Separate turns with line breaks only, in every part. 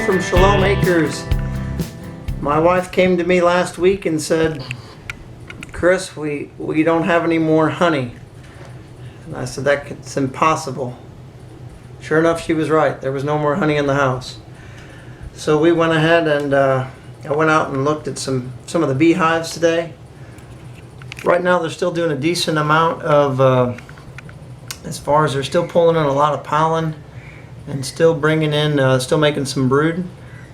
from Shalom Acres. My wife came to me last week and said, Chris, we don't have any more honey. And I said, that's impossible. Sure enough, she was right. There was no more honey in the house. So we went ahead and I went out and looked at some of the beehives today. Right now they're still doing a decent amount of, as far as they're still pulling in a lot of pollen and still bringing in, still making some brood.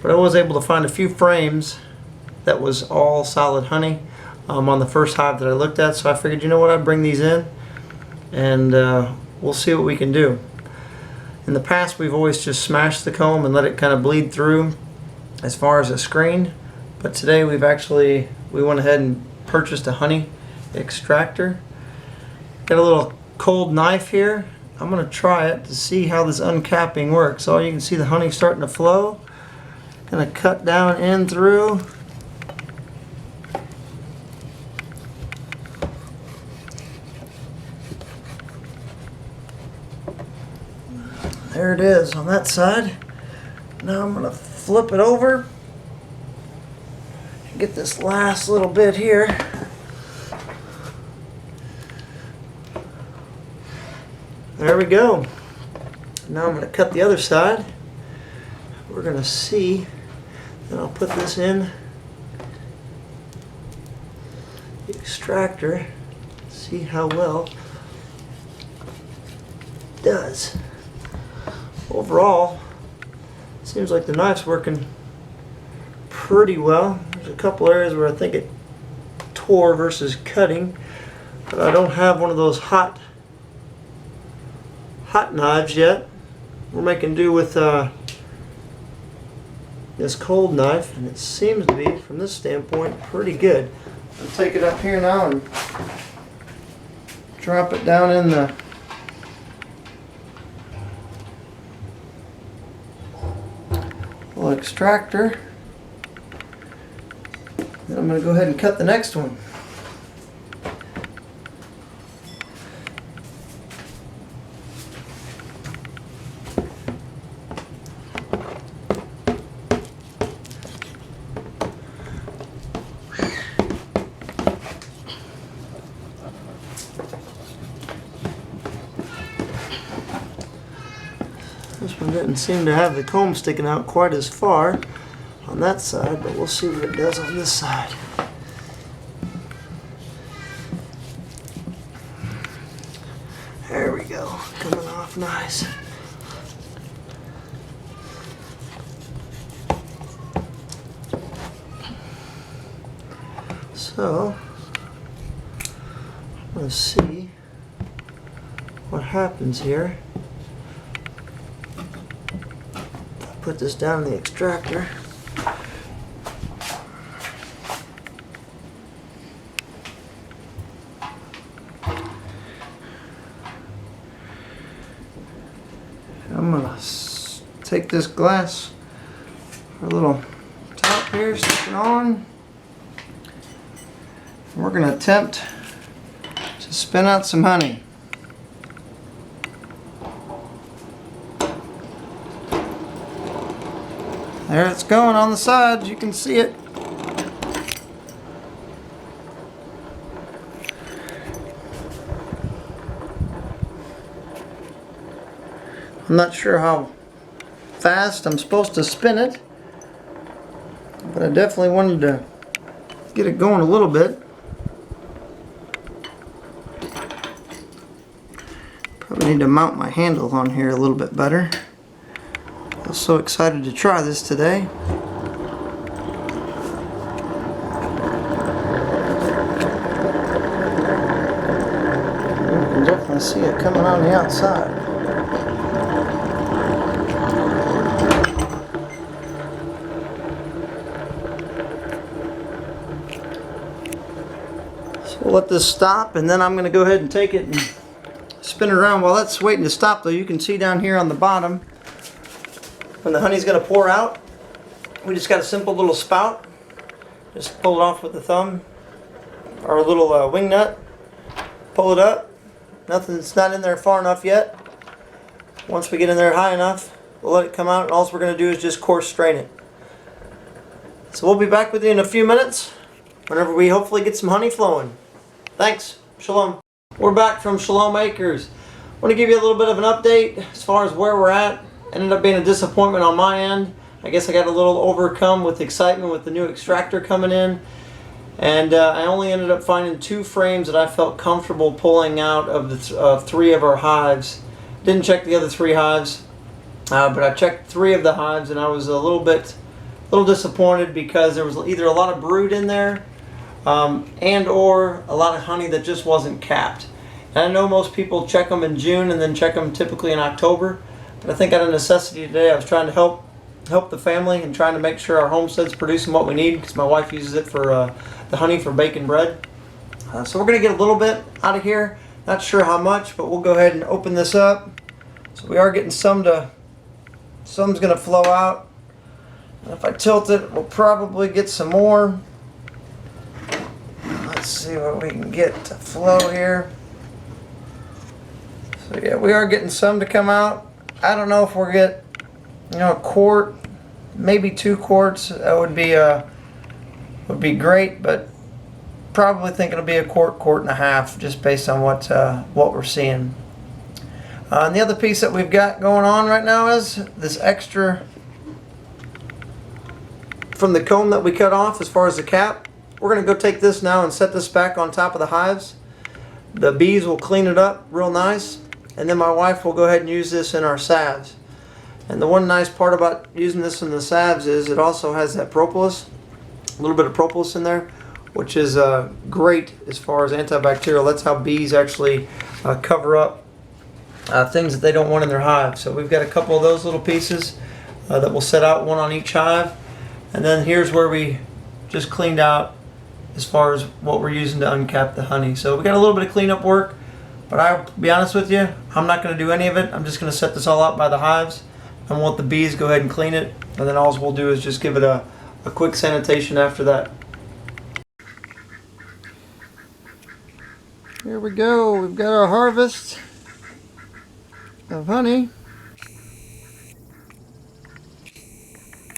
But I was able to find a few frames that was all solid honey on the first hive that I looked at. So I figured, you know what, I'd bring these in and we'll see what we can do. In the past we've always just smashed the comb and let it kind of bleed through as far as a screen. But today we went ahead and purchased a honey extractor. Got a little cold knife here. I'm going to try it to see how this uncapping works. So you can see the honey starting to flow. Going to cut down in through. There it is on that side. Now I'm going to flip it over and get this last little bit here. There we go. Now I'm going to cut the other side. We're going to see, then I'll put this in the extractor, see how well it does. Overall, it seems like the knife's working pretty well. There's a couple areas where I think it tore versus cutting, but I don't have one of those hot knives yet. We're making do with this cold knife, and it seems to be, from this standpoint, pretty good. I'll take it up here now and drop it down in the little extractor. Then I'm going to go ahead and cut the next one. This one didn't seem to have the comb sticking out quite as far on that side, but we'll see what it does on this side. There we go, coming off nice. So, I'm going to see what happens here. Put this down in the extractor. I'm gonna take this glass, our little top here, stick it on. And we're gonna attempt to spin out some honey. There it's going on the sides, you can see it. I'm not sure how fast I'm supposed to spin it, but I definitely wanted to get it going a little bit. Probably need to mount my handle on here a little bit better. I was so excited to try this today. You can definitely see it coming on the outside. So we'll let this stop, and then I'm going to go ahead and take it and spin it around. While that's waiting to stop, though, you can see down here on the bottom, when the honey's going to pour out, we just got a simple little spout. Just pull it off with the thumb, or a little wing nut. Pull it up. Nothing's not in there far enough yet. Once we get in there high enough, We'll let it come out, and all we're going to do is just coarse strain it. So we'll be back with you in a few minutes whenever we hopefully get some honey flowing. Thanks. Shalom. We're back from Shalom Acres. I want to give you a little bit of an update as far as where we're at. Ended up being a disappointment on my end. I guess I got a little overcome with excitement with the new extractor coming in. And I only ended up finding 2 frames that I felt comfortable pulling out of the 3 of our hives. Didn't check the other 3 hives, but I checked 3 of the hives, and I was a little disappointed because there was either a lot of brood in there and or a lot of honey that just wasn't capped. And I know most people check them in June and then check them typically in October, but I think out of necessity today I was trying to help the family and trying to make sure our homestead's producing what we need, because my wife uses it for the honey for baking bread. So we're going to get a little bit out of here. Not sure how much, but we'll go ahead and open this up. So we are getting some's going to flow out. And if I tilt it, we'll probably get some more. Let's see what we can get to flow here. So yeah, we are getting some to come out. I don't know if we'll get, a quart, maybe 2 quarts. That would be great, but probably think it'll be a quart and a half, just based on what we're seeing. And the other piece that we've got going on right now is this extra from the comb that we cut off as far as the cap. We're going to go take this now and set this back on top of the hives. The bees will clean it up real nice, and then my wife will go ahead and use this in our salves. And the one nice part about using this in the salves is it also has that propolis, a little bit of propolis in there, which is great as far as antibacterial. That's how bees actually cover up things that they don't want in their hive. So we've got a couple of those little pieces that we'll set out, one on each hive. And then here's where we just cleaned out as far as what we're using to uncap the honey. So we got a little bit of cleanup work, but I'll be honest with you, I'm not going to do any of it. I'm just going to set this all out by the hives and let the bees go ahead and clean it. And then all we'll do is just give it a quick sanitation after that. Here we go. We've got our harvest of honey.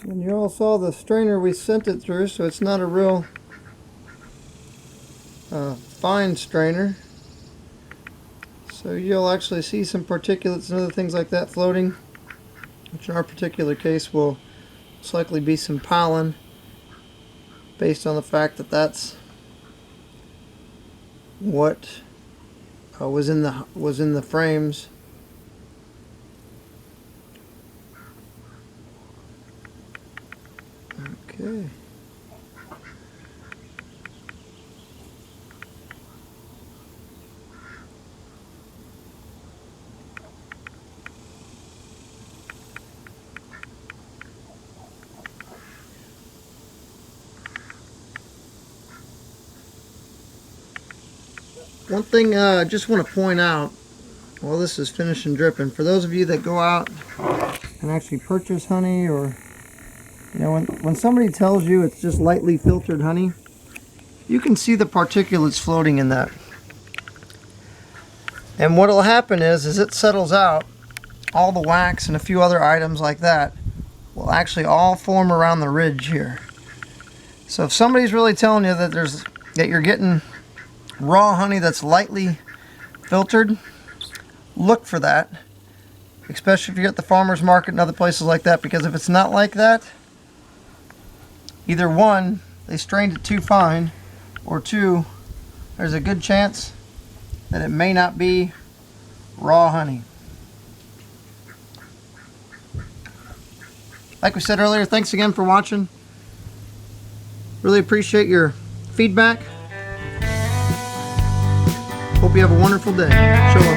And you all saw the strainer we sent it through, so it's not a real fine strainer. So you'll actually see some particulates and other things like that floating, which in our particular case will most likely be some pollen, based on the fact that that's what was in the frames. Okay. One thing I just want to point out while this is finishing dripping, for those of you that go out and actually purchase honey, or when somebody tells you it's just lightly filtered honey, you can see the particulates floating in that. And what will happen is it settles out, all the wax and a few other items like that will actually all form around the ridge here. So if somebody's really telling you that you're getting raw honey that's lightly filtered, look for that, especially if you're at the farmer's market and other places like that, because if it's not like that, either one, they strained it too fine, or two, there's a good chance that it may not be raw honey. Like we said earlier, thanks again for watching. Really appreciate your feedback. Hope you have a wonderful day. Shalom.